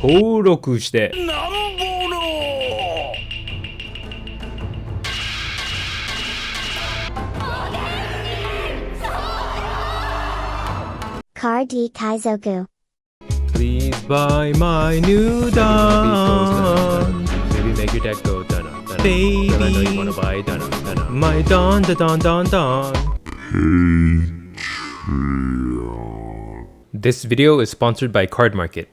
登録して。Car D Kaizoku. Please buy my new Dawn. Maybe make your deck go dun dun. Baby, I know you wanna buy dun dun. My Dawn da Dawn Dawn Dawn. This video is sponsored by Card Market,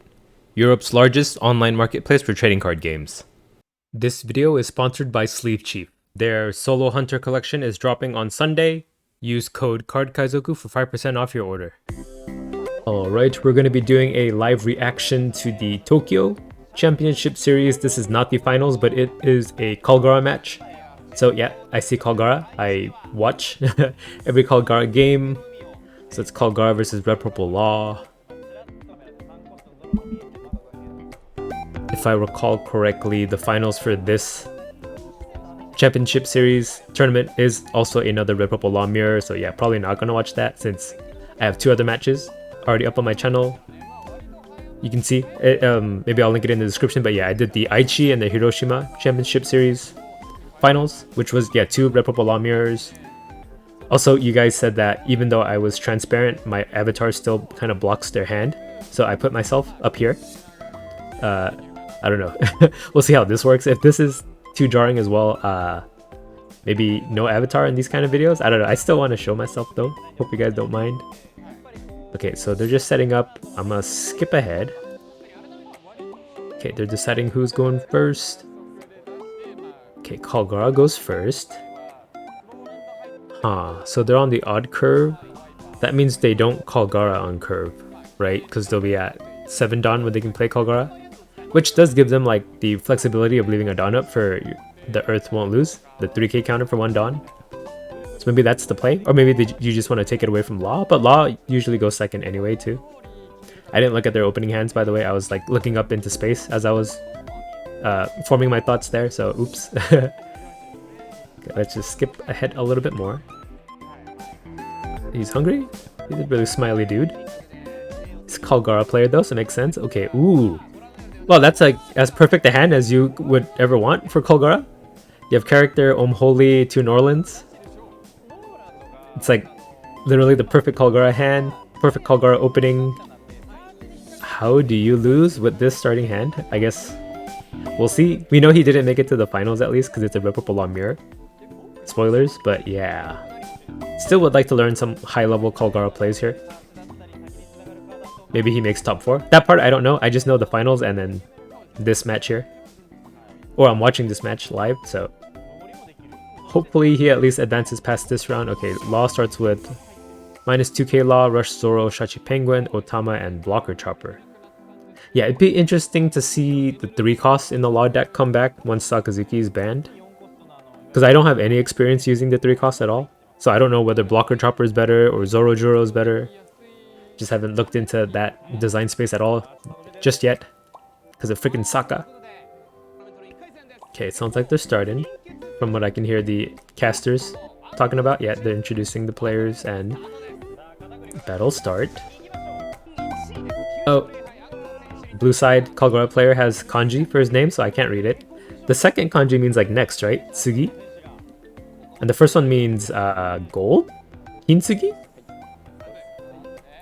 Europe's largest online marketplace for trading card games. This video is sponsored by Sleeve Chief. Their Solo Hunter collection is dropping on Sunday. Use code CardKaizoku for 5% off your order. Alright, we're going to be doing a live reaction to the Tokyo Championship Series. This is not the finals, but it is a Kalgara match. So yeah, I see Kalgara. I watch every Kalgara game. So it's Kalgara versus Red Purple Law. If I recall correctly, the finals for this Championship Series tournament is also another Red Purple Law mirror. So yeah, probably not going to watch that since I have two other matches already up on my channel. You can see it, maybe I'll link it in the description, but yeah, I did the Aichi and the Hiroshima Championship Series finals, which was two Red Purple Law mirrors. Also, you guys said that even though I was transparent, my avatar still kind of blocks their hand, so I put myself up here. I don't know. We'll see how this works. If this is too jarring as well, maybe no avatar in these kind of videos. I don't know. I still want to show myself though. Hope you guys don't mind. Okay, so they're just setting up. I'm gonna skip ahead. Okay, they're deciding who's going first. Okay, Kalgara goes first. So they're on the odd curve. That means they don't Kalgara on curve, right? Because they'll be at 7 Dawn when they can play Kalgara. Which does give them like the flexibility of leaving a Dawn up for the Earth won't lose. The 3k counter for 1 Dawn. So maybe that's the play, or maybe you just want to take it away from Law, but Law usually goes second anyway too. I didn't look at their opening hands, by the way. I was like looking up into space as I was forming my thoughts there, so oops. Okay, let's just skip ahead a little bit more. He's hungry? He's a really smiley dude. He's a Kalgara player though, so it makes sense. Okay, ooh. Well, that's like as perfect a hand as you would ever want for Kalgara. You have character, Holy, 2 Norlands. It's like literally the perfect Kalgara hand, perfect Kalgara opening. How do you lose with this starting hand? I guess we'll see. We know he didn't make it to the finals at least because it's a Red Purple Law mirror. Spoilers, but yeah. Still would like to learn some high-level Kalgara plays here. Maybe he makes top 4. That part I don't know. I just know the finals and then this match here. Or I'm watching this match live, so hopefully he at least advances past this round. Okay, Law starts with -2k Law, Rush Zoro, Shachi Penguin, Otama, and Blocker Chopper. Yeah, it'd be interesting to see the 3 costs in the Law deck come back once Sakazuki is banned. Because I don't have any experience using the 3 costs at all. So I don't know whether Blocker Chopper is better or Zoro Juro is better. Just haven't looked into that design space at all just yet. Because of freaking Saka. Okay, it sounds like they're starting. From what I can hear the casters talking about. Yeah, they're introducing the players and that'll start. Oh, blue side Kalgara player has kanji for his name, so I can't read it. The second kanji means like next, right? Tsugi. And the first one means gold? Kintsugi?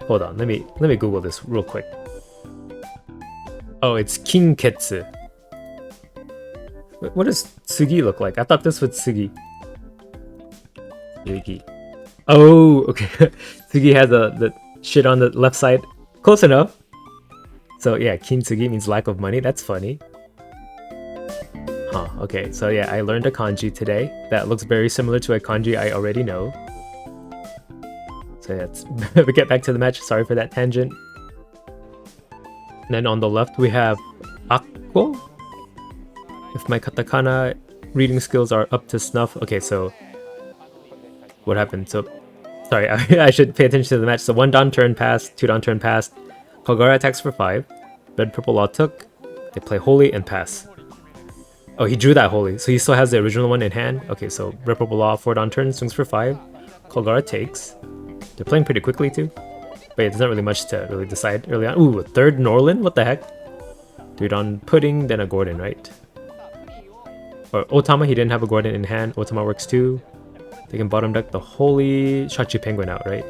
Hold on, let me Google this real quick. Oh, it's Kinketsu. What does Tsugi look like? I thought this was Tsugi. Tsugi. Oh, okay. Tsugi has the shit on the left side. Close enough. So yeah, Kintsugi means lack of money. That's funny. Huh, okay. So yeah, I learned a kanji today. That looks very similar to a kanji I already know. So yeah, let's get back to the match. Sorry for that tangent. And then on the left we have Akko. If my katakana reading skills are up to snuff. Okay, so what happened? So sorry, I should pay attention to the match. So 1 Dawn turn passed, 2 Dawn turn passed. Kalgara attacks for 5. Red Purple Law took. They play Holy and pass. Oh, he drew that Holy, so he still has the original one in hand. Okay, so Red Purple Law 4 Dawn turn swings for 5. Kalgara takes. They're playing pretty quickly too. But yeah, there's not really much to really decide early on. Ooh, a 3rd Norland? What the heck? 3 Dawn Pudding, then a Gordon, right? Or Otama, he didn't have a Gordon in hand. Otama works too. They can bottom deck the Holy Shachi Penguin out, right?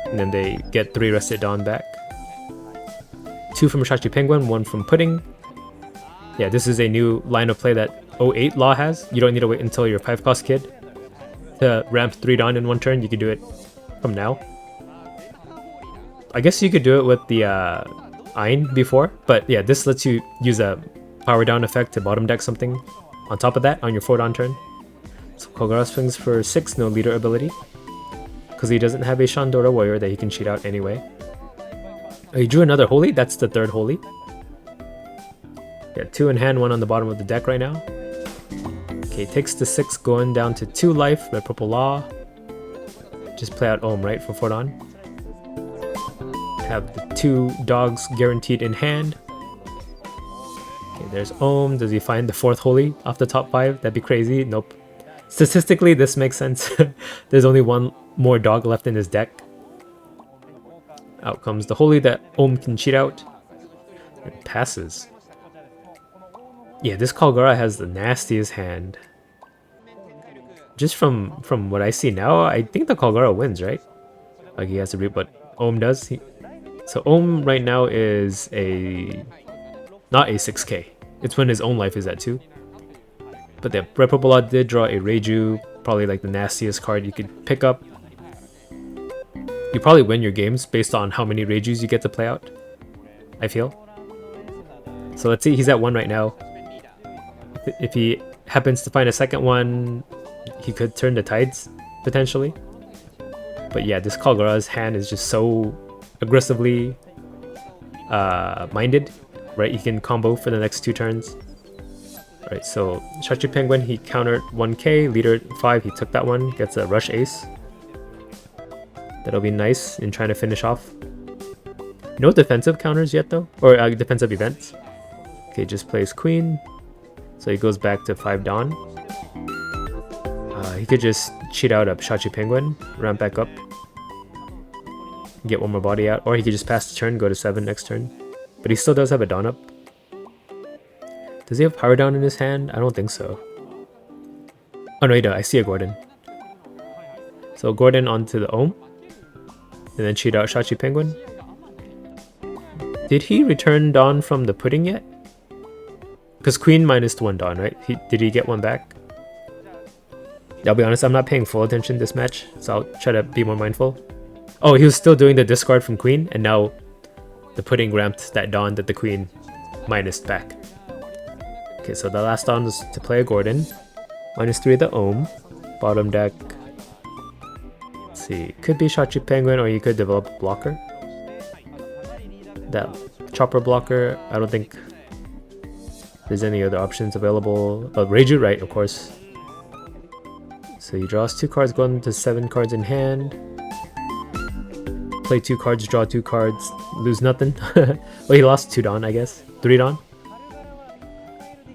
And then they get 3 Rested Dawn back. 2 from Shachi Penguin, 1 from Pudding. Yeah, this is a new line of play that 08 Law has. You don't need to wait until you're 5 cost kid to ramp 3 Dawn in 1 turn. You can do it from now. I guess you could do it with the Ein before, but yeah, this lets you use a power down effect to bottom deck something on top of that on your 4 Dawn turn. So Kalgara swings for 6, no leader ability, because he doesn't have a Shandora Warrior that he can cheat out anyway. Oh, he drew another Holy? That's the 3rd Holy. Yeah, 2 in hand, 1 on the bottom of the deck right now. Okay, takes the 6, going down to 2 life, red purple Law. Just play out Ohm, right, for 4 Dawn. Have the 2 dogs guaranteed in hand. Okay, there's Ohm. Does he find the 4th Holy off the top 5? That'd be crazy. Nope. Statistically, this makes sense. There's only 1 more dog left in his deck. Out comes the Holy that Ohm can cheat out. It passes. Yeah, this Kalgara has the nastiest hand. Just from what I see now, I think the Kalgara wins, right? Like he has to read, but Ohm does. So Ohm right now is not a 6k. It's when his own life is at 2. But the red purple Law did draw a Reiju, probably like the nastiest card you could pick up. You probably win your games based on how many Reijus you get to play out, I feel. So let's see, he's at 1 right now. If he happens to find a second one, he could turn the tides, potentially. But yeah, this Kalgara's hand is just so aggressively minded, right? He can combo for the next 2 turns. Right, so Shachi Penguin, he countered 1k, leader 5, he took that one, gets a rush ace. That'll be nice in trying to finish off. No defensive counters yet though, or defensive events. Okay, just plays queen, so he goes back to 5 Dawn. He could just cheat out a Shachi Penguin, ramp back up, get 1 more body out, or he could just pass the turn, go to 7 next turn. But he still does have a Dawn up. Does he have power down in his hand? I don't think so. Oh no, he does. I see a Gordon. So Gordon onto the Ohm, and then cheat out Shachi Penguin. Did he return Dawn from the Pudding yet? Because Queen minus 1 Dawn, right? Did he get 1 back? I'll be honest, I'm not paying full attention this match, so I'll try to be more mindful. Oh, he was still doing the discard from Queen, and now the Pudding ramped that Dawn that the Queen minused back. Okay, so the last Dawn was to play a Gordon. -3 the Ohm. Bottom deck. Let's see, could be Shachi Penguin, or you could develop a blocker. That chopper blocker, I don't think there's any other options available. Reiju, right, of course. So he draws 2 cards, going to 7 cards in hand. Play 2 cards, draw 2 cards, lose nothing. Well, he lost 2 Dawn, I guess. 3 Dawn.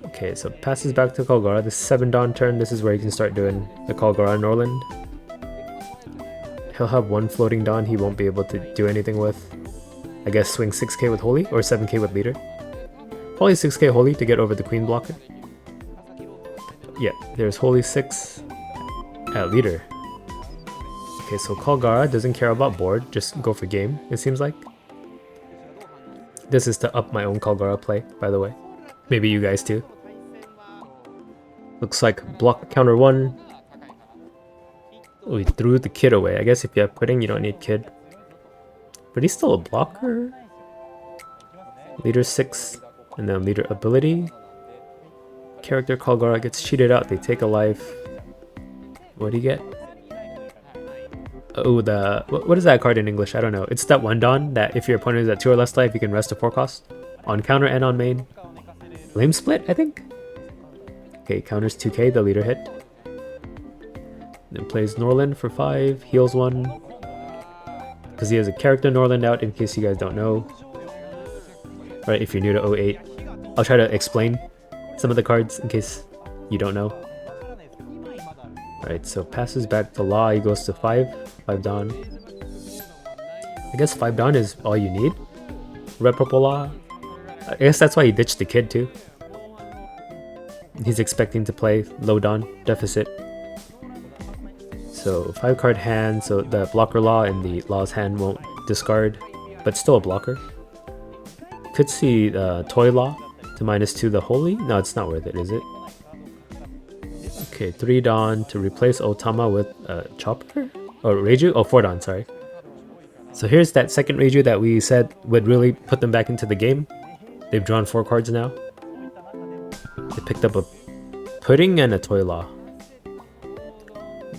Okay, so passes back to Kalgara. This 7 Dawn turn, this is where he can start doing the Kalgara Norland. He'll have 1 floating Dawn he won't be able to do anything with. I guess swing 6k with Holy, or 7k with Leader. Probably 6k Holy to get over the Queen blocker. Yeah, there's Holy 6 at Leader. Okay, so Kalgara doesn't care about board, just go for game, it seems like. This is to up my own Kalgara play, by the way. Maybe you guys too. Looks like block counter 1. Oh, he threw the kid away. I guess if you have Pudding, you don't need kid. But he's still a blocker. Leader 6, and then leader ability. Character Kalgara gets cheated out, they take a life. What do you get? Oh, what is that card in English? I don't know. It's that 1 Dawn that if your opponent is at 2 or less life, you can rest a 4 cost. On counter and on main. Lame split, I think? Okay, counters 2k, the leader hit. Then plays Norland for 5, heals 1. Because he has a character Norland out, in case you guys don't know. Right, if you're new to 08. I'll try to explain some of the cards in case you don't know. Alright, so passes back to Law, he goes to 5 Dawn. I guess 5 Dawn is all you need. Red Purple Law. I guess that's why he ditched the kid too. He's expecting to play low Don deficit. So 5 card hand, so the blocker law in the law's hand won't discard, but still a blocker. Could see toy law to -2 the holy. No, it's not worth it, is it? Okay, 3 Don to replace Otama with Chopper? Or Reiju? Oh, 4 Don, sorry. So here's that second Reiju that we said would really put them back into the game. They've drawn 4 cards now. They picked up a Pudding and a Toy Law.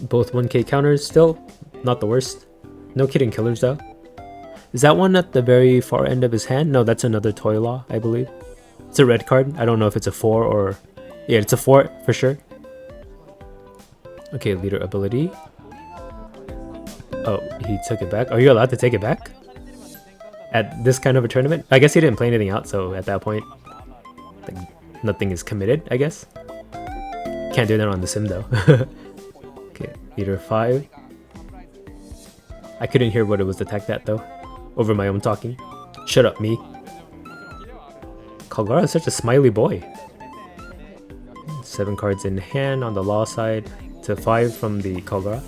Both 1k counters still. Not the worst. No kidding killers though. Is that one at the very far end of his hand? No, that's another Toy Law, I believe. It's a red card. I don't know if it's a 4 or... Yeah, it's a 4 for sure. Okay, leader ability. Oh, he took it back. Are you allowed to take it back? At this kind of a tournament? I guess he didn't play anything out, so at that point, like, nothing is committed, I guess. Can't do that on the sim though. Okay, leader 5. I couldn't hear what it was attacked at though. Over my own talking. Shut up, me. Kalgara is such a smiley boy. 7 cards in hand on the law side to 5 from the Kalgara.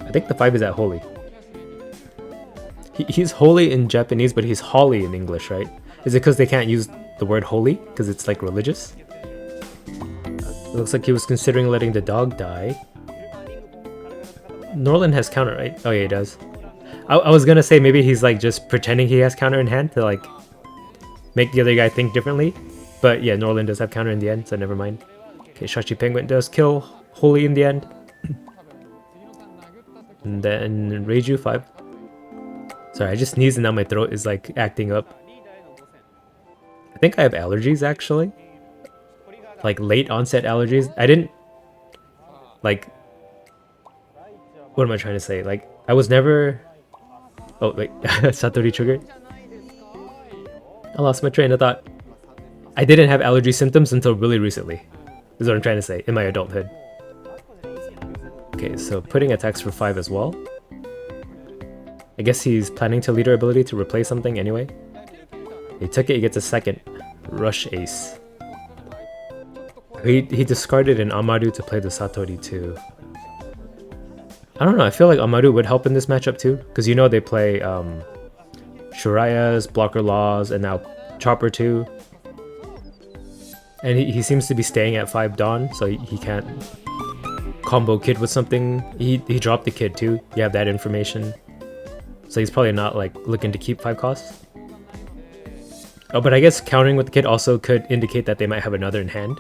I think the 5 is at holy. He's holy in Japanese, but he's holly in English, right? Is it because they can't use the word holy? Because it's like religious? It looks like he was considering letting the dog die. Norland has counter, right? Oh yeah, he does. I was gonna say maybe he's like just pretending he has counter in hand to like make the other guy think differently. But yeah, Norland does have counter in the end, so never mind. Okay, Shachi Penguin does kill holy in the end. And then Reiju 5. Sorry, I just sneezed and now my throat is like acting up. I think I have allergies actually. Like late onset allergies. I didn't like... What am I trying to say? Like, I was never... Oh, wait. Satori triggered. I lost my train of thought. I didn't have allergy symptoms until really recently. Is what I'm trying to say, in my adulthood. Okay, so putting attacks for 5 as well. I guess he's planning to leader ability to replace something anyway. He took it, he gets a second. Rush Ace. He discarded an Amaru to play the Satori too. I don't know, I feel like Amaru would help in this matchup too. Because you know they play Shuraya's, Blocker Laws, and now Chopper too. And he seems to be staying at 5 Dawn, so he can't combo Kid with something. He dropped the Kid too, you have that information. So he's probably not like looking to keep 5 costs. Oh, but I guess countering with the Kid also could indicate that they might have another in hand.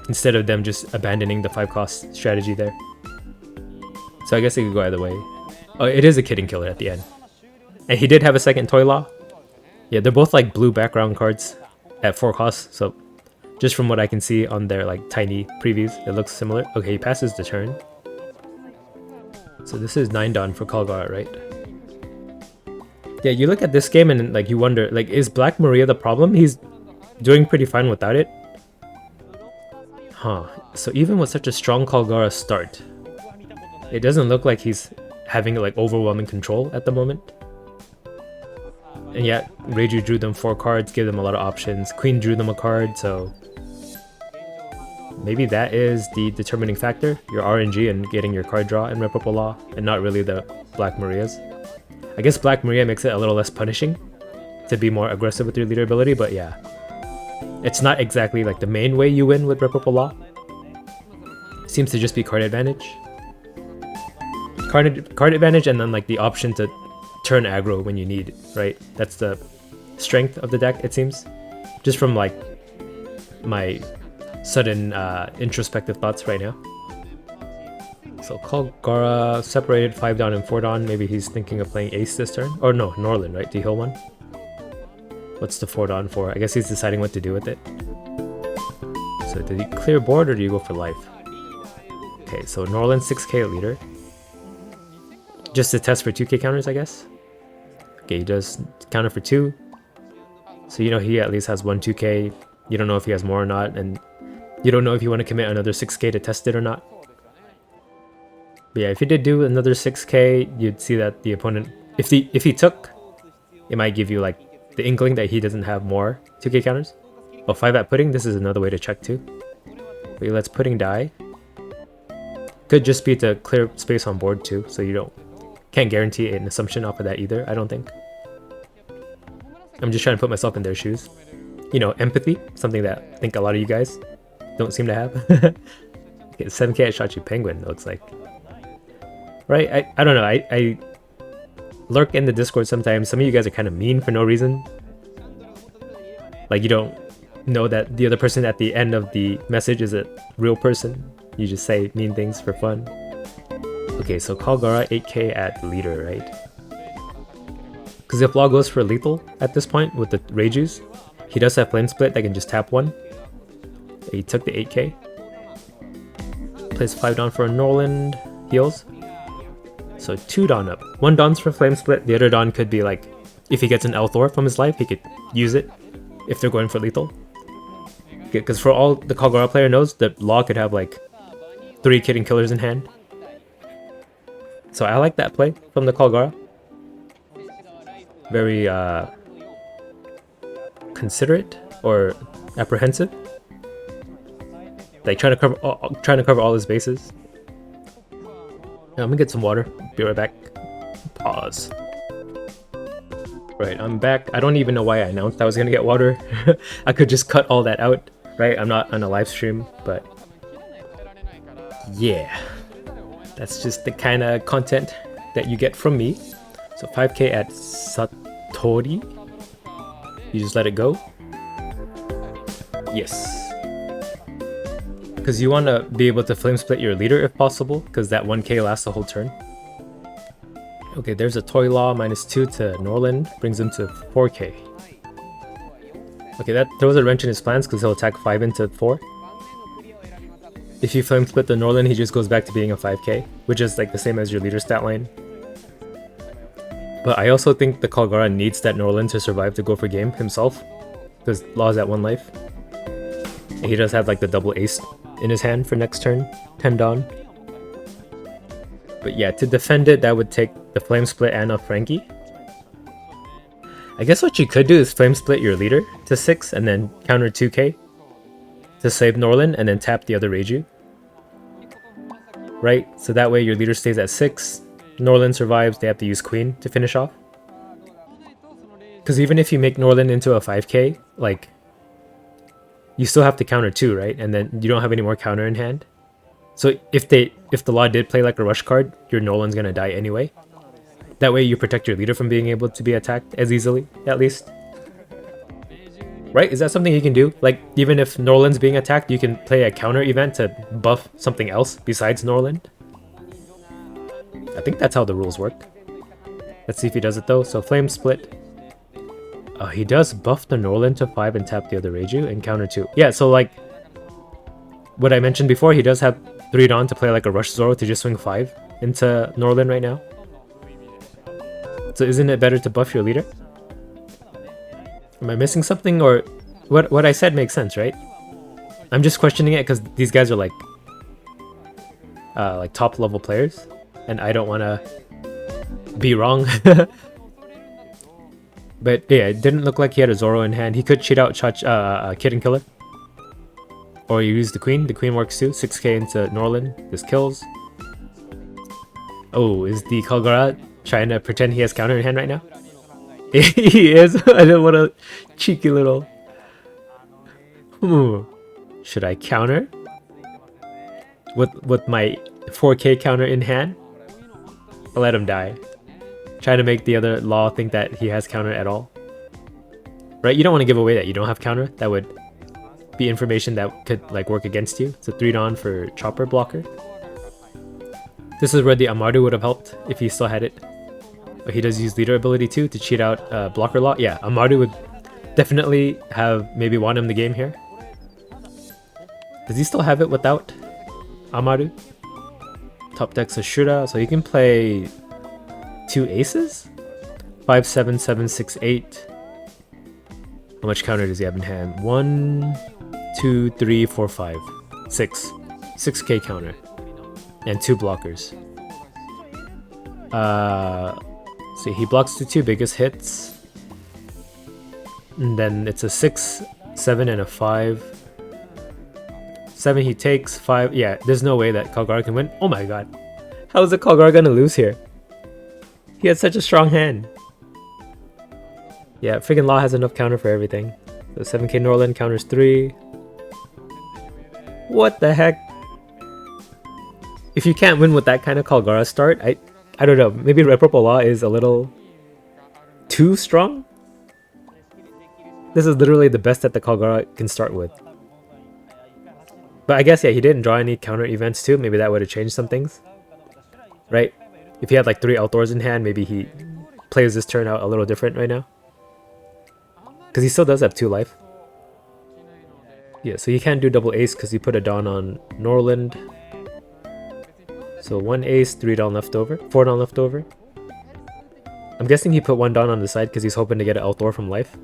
Instead of them just abandoning the 5 cost strategy there. So I guess it could go either way. Oh, it is a Kidding Killer at the end. And he did have a second Toy Law. Yeah, they're both like blue background cards at 4 costs, so just from what I can see on their like tiny previews, it looks similar. Okay, he passes the turn. So this is 9 Dawn for Kalgara, right? Yeah, you look at this game and like you wonder, like, is Black Maria the problem? He's doing pretty fine without it. Huh, so even with such a strong Kalgara start, it doesn't look like he's having like overwhelming control at the moment. And yet, Reiju drew them 4 cards, gave them a lot of options. Queen drew them a card, so maybe that is the determining factor. Your RNG and getting your card draw in Red Purple Law, and not really the Black Marias. I guess Black Maria makes it a little less punishing to be more aggressive with your leader ability, but yeah. It's not exactly like the main way you win with Red Purple Law. Seems to just be card advantage. Card advantage and then like the option to turn aggro when you need, right? That's the strength of the deck, it seems. Just from like my sudden introspective thoughts right now. So Kalgara separated 5 Dawn and 4 Dawn. Maybe he's thinking of playing Ace this turn. Or no, Norland, right? Do you heal one? What's the 4 Dawn for? I guess he's deciding what to do with it. So did he clear board or do you go for life? Okay, so Norland 6k leader. Just to test for 2k counters, I guess. Okay, he does counter for 2. So you know he at least has 1 2k. You don't know if he has more or not, and you don't know if you want to commit another 6k to test it or not. But yeah, if he did do another 6k, you'd see that the opponent, if he took, it might give you like the inkling that he doesn't have more 2k counters. Oh, 5 at pudding, this is another way to check too. But he lets pudding die. Could just be to clear space on board too, so you can't guarantee an assumption off of that either, I don't think. I'm just trying to put myself in their shoes. You know, empathy, something that I think a lot of you guys don't seem to have. Okay, 7k at Shachi Penguin, looks like. Right, I don't know, I lurk in the Discord sometimes. Some of you guys are kind of mean for no reason. Like you don't know that the other person at the end of the message is a real person. You just say mean things for fun. Okay, so Kalgara 8k at leader, right? Because if Law goes for lethal at this point with the Reijus, he does have Flame Split that can just tap one. He took the 8k. Plays 5 Dawn for a Norland, heals. So 2 Dawn up. 1 Dawn's for Flame Split, the other Dawn could be like, if he gets an Elthor from his life, he could use it if they're going for lethal. Because for all the Kalgara player knows, that Law could have like 3 Kitten Killers in hand. So I like that play from the Kalgara. Very considerate or apprehensive. Like trying to cover all his bases. Yeah, I'm gonna get some water. Be right back. Pause. Right, I'm back. I don't even know why I announced I was gonna get water. I could just cut all that out, right? I'm not on a live stream, but yeah, that's just the kind of content that you get from me. So 5k at Satori. You just let it go. Yes. Because you want to be able to flame split your leader if possible, because that 1k lasts the whole turn. Okay, there's a Toy Law -2 to Norland, brings him to 4k. Okay, that throws a wrench in his plans because he'll attack 5 into 4. If you flame split the Norland, he just goes back to being a 5k, which is like the same as your leader stat line. But I also think the Kalgara needs that Norland to survive to go for game himself, because Law's at 1 life. And he does have like the double ace in his hand for next turn, 10 Dawn. But yeah, to defend it, that would take the Flame Split and a Frankie. I guess what you could do is Flame Split your leader to 6 and then counter 2k to save Norland and then tap the other Reiju. Right? So that way your leader stays at 6, Norland survives, they have to use Queen to finish off. Because even if you make Norland into a 5k, like, you still have to counter 2, right? And then you don't have any more counter in hand. So if the Law did play like a rush card, your Nolan's gonna die anyway. That way you protect your leader from being able to be attacked as easily, at least. Right? Is that something you can do? Like, even if Norland's being attacked, you can play a counter event to buff something else besides Norland? I think that's how the rules work. Let's see if he does it though. So Flame Split. He does buff the Norland to 5 and tap the other Reiju and counter 2. Yeah, so like what I mentioned before, he does have 3 Dawn to play like a Rush Zoro to just swing 5 into Norland right now. So isn't it better to buff your leader? Am I missing something, or what I said makes sense, right? I'm just questioning it because these guys are like top level players, and I don't want to be wrong. But yeah, it didn't look like he had a Zoro in hand. He could cheat out Kitten Killer. Or you use the Queen. The Queen works too. 6k into Norland. This kills. Oh, is the Kalgara trying to pretend he has counter in hand right now? He is. I don't want a cheeky little... Should I counter? With my 4k counter in hand? I'll let him die. Trying to make the other Law think that he has counter at all. Right? You don't want to give away that you don't have counter. That would be information that could like work against you. It's a 3 Dawn for Chopper blocker. This is where the Amaru would have helped if he still had it. But he does use leader ability too to cheat out blocker Law. Yeah, Amaru would definitely have maybe won him the game here. Does he still have it without Amaru? Top deck's a Shura, so he can play 2 aces? 5, 7, 7, 6, 8. How much counter does he have in hand? 1, 2, 3, 4, 5, 6. 6k counter. And 2 blockers. So he blocks the 2 biggest hits. And then it's a 6, 7, and a 5. 7 he takes, 5. Yeah, there's no way that Kalgara can win. Oh my god. How is the Kalgara gonna lose here? He had such a strong hand. Yeah, friggin' Law has enough counter for everything. So 7k Norland counters 3. What the heck? If you can't win with that kind of Kalgara start, I don't know. Maybe Red Purple Law is a little too strong? This is literally the best that the Kalgara can start with. But I guess, yeah, he didn't draw any counter events too. Maybe that would have changed some things. Right? If he had like 3 Outdoors in hand, maybe he plays this turn out a little different right now. Because he still does have 2 life. Yeah, so he can't do double ace because he put a Dawn on Norland. So 1 ace, 3 Dawn left over, 4 Dawn left over. I'm guessing he put 1 Dawn on the side because he's hoping to get an Outdoor from life.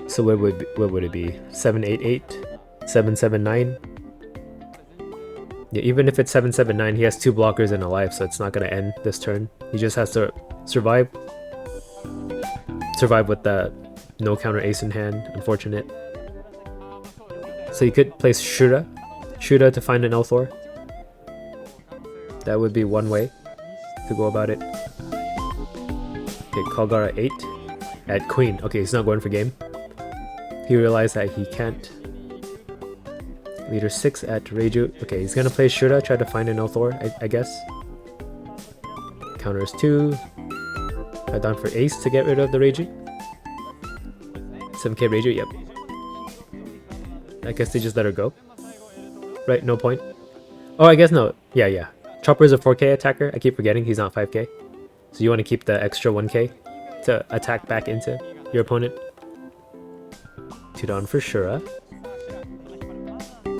So what would it be? 788, 779. Yeah, even if it's 779, he has 2 blockers and a life, so it's not gonna end this turn. He just has to survive. Survive with the no counter ace in hand. Unfortunate. So you could place Shura to find an L4. That would be one way to go about it. Okay, Kalgara 8 at Queen. Okay, he's not going for game. He realized that he can't. Leader 6 at Reiju. Okay, he's gonna play Shura, try to find an L4, I guess. Counters 2. Down for ace to get rid of the Reiju. 7k Reiju, yep. I guess they just let her go. Right, no point. Oh, I guess no. Yeah. Chopper is a 4k attacker. I keep forgetting he's not 5k. So you want to keep the extra 1k to attack back into your opponent. 2 down for Shura.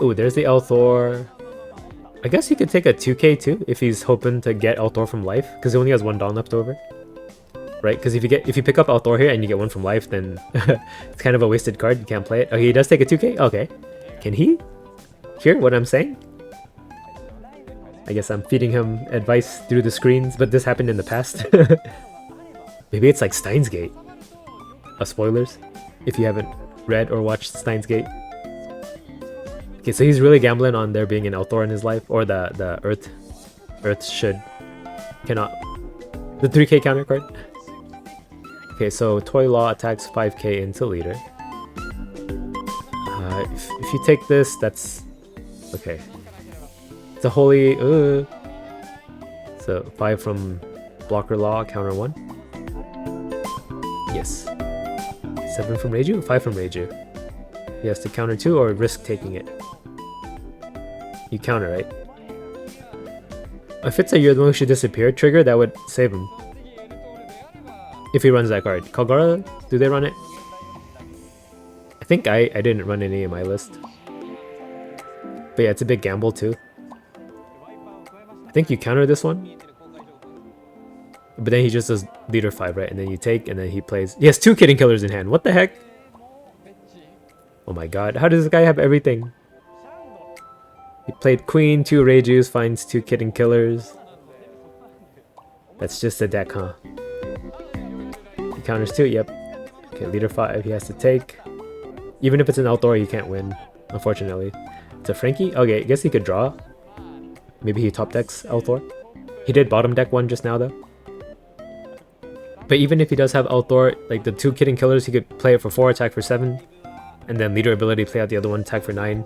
Ooh, there's the L-Thor. I guess he could take a 2k too if he's hoping to get L-Thor from life, because he only has 1 Dawn left over. Right? Because if you pick up L-Thor here and you get 1 from life, then it's kind of a wasted card. You can't play it. Okay, he does take a 2k? Okay. Can he hear what I'm saying? I guess I'm feeding him advice through the screens, but this happened in the past. Maybe it's like Steins Gate. Spoilers, if you haven't read or watched Steins Gate. Okay, so he's really gambling on there being an L-Thor in his life, or the Earth cannot. The 3k counter card. Okay, so Toy Law attacks 5k into leader. If you take this, that's okay. It's a holy. So 5 from Blocker Law, counter 1. Yes. 7 from Reiju, 5 from Reiju. He has to counter 2 or risk taking it. You counter, right? If it's a you're the one who should disappear trigger, that would save him. If he runs that card. Kalgara, do they run it? I think I didn't run any in my list. But yeah, it's a big gamble too. I think you counter this one. But then he just does leader 5, right? And then you take, and then he plays. He has 2 Kidding Killers in hand. What the heck? Oh my god, how does this guy have everything? He played Queen, 2 Reijus, finds 2 Kidding Killers. That's just a deck, huh? He counters 2, yep. Okay, leader 5, he has to take. Even if it's an L-Thor, you can't win, unfortunately. It's a Frankie? Okay, I guess he could draw. Maybe he top decks L-Thor. He did bottom deck one just now, though. But even if he does have L-Thor, like the 2 Kidding Killers, he could play it for 4, attack for 7. And then leader ability, play out the other one, attack for 9.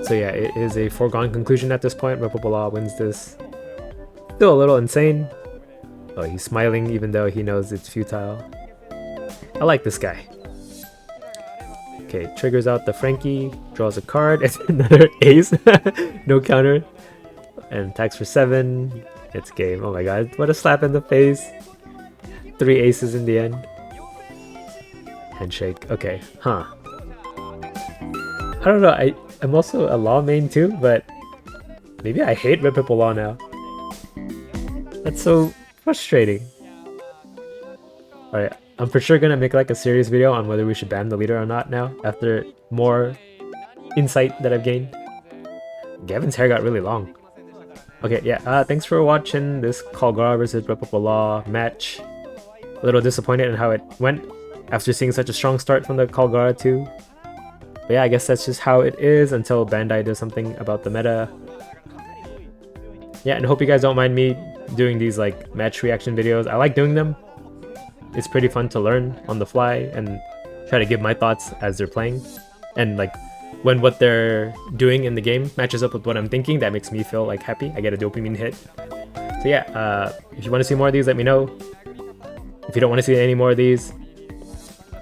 So yeah, it is a foregone conclusion at this point. Red Purple Law wins this. Still a little insane. Oh, he's smiling even though he knows it's futile. I like this guy. Okay, triggers out the Frankie, draws a card, it's another ace, no counter, and attacks for 7. It's game. Oh my god, what a slap in the face. 3 aces in the end. Handshake. Okay, huh. I don't know, I'm also a Law main too, but maybe I hate Red Purple Law now. That's so frustrating. Alright, I'm for sure gonna make like a serious video on whether we should ban the leader or not now, after more insight that I've gained. Gavin's hair got really long. Okay, yeah, thanks for watching this Kalgara vs Red Purple Law match. a little disappointed in how it went after seeing such a strong start from the Kalgara 2. But yeah, I guess that's just how it is until Bandai does something about the meta. Yeah, and hope you guys don't mind me doing these like match reaction videos. I like doing them. It's pretty fun to learn on the fly and try to give my thoughts as they're playing. And like when what they're doing in the game matches up with what I'm thinking, that makes me feel like happy. I get a dopamine hit. So yeah, if you want to see more of these, let me know. If you don't want to see any more of these,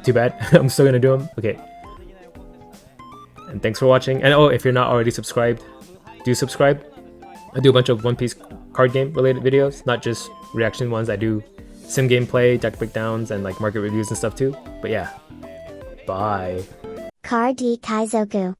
too bad. I'm still gonna do them. Okay. And thanks for watching. And oh, if you're not already subscribed, do subscribe. I do a bunch of One Piece card game related videos, not just reaction ones. I do sim gameplay, deck breakdowns, and like market reviews and stuff too. But yeah, bye. Car D Kaizoku.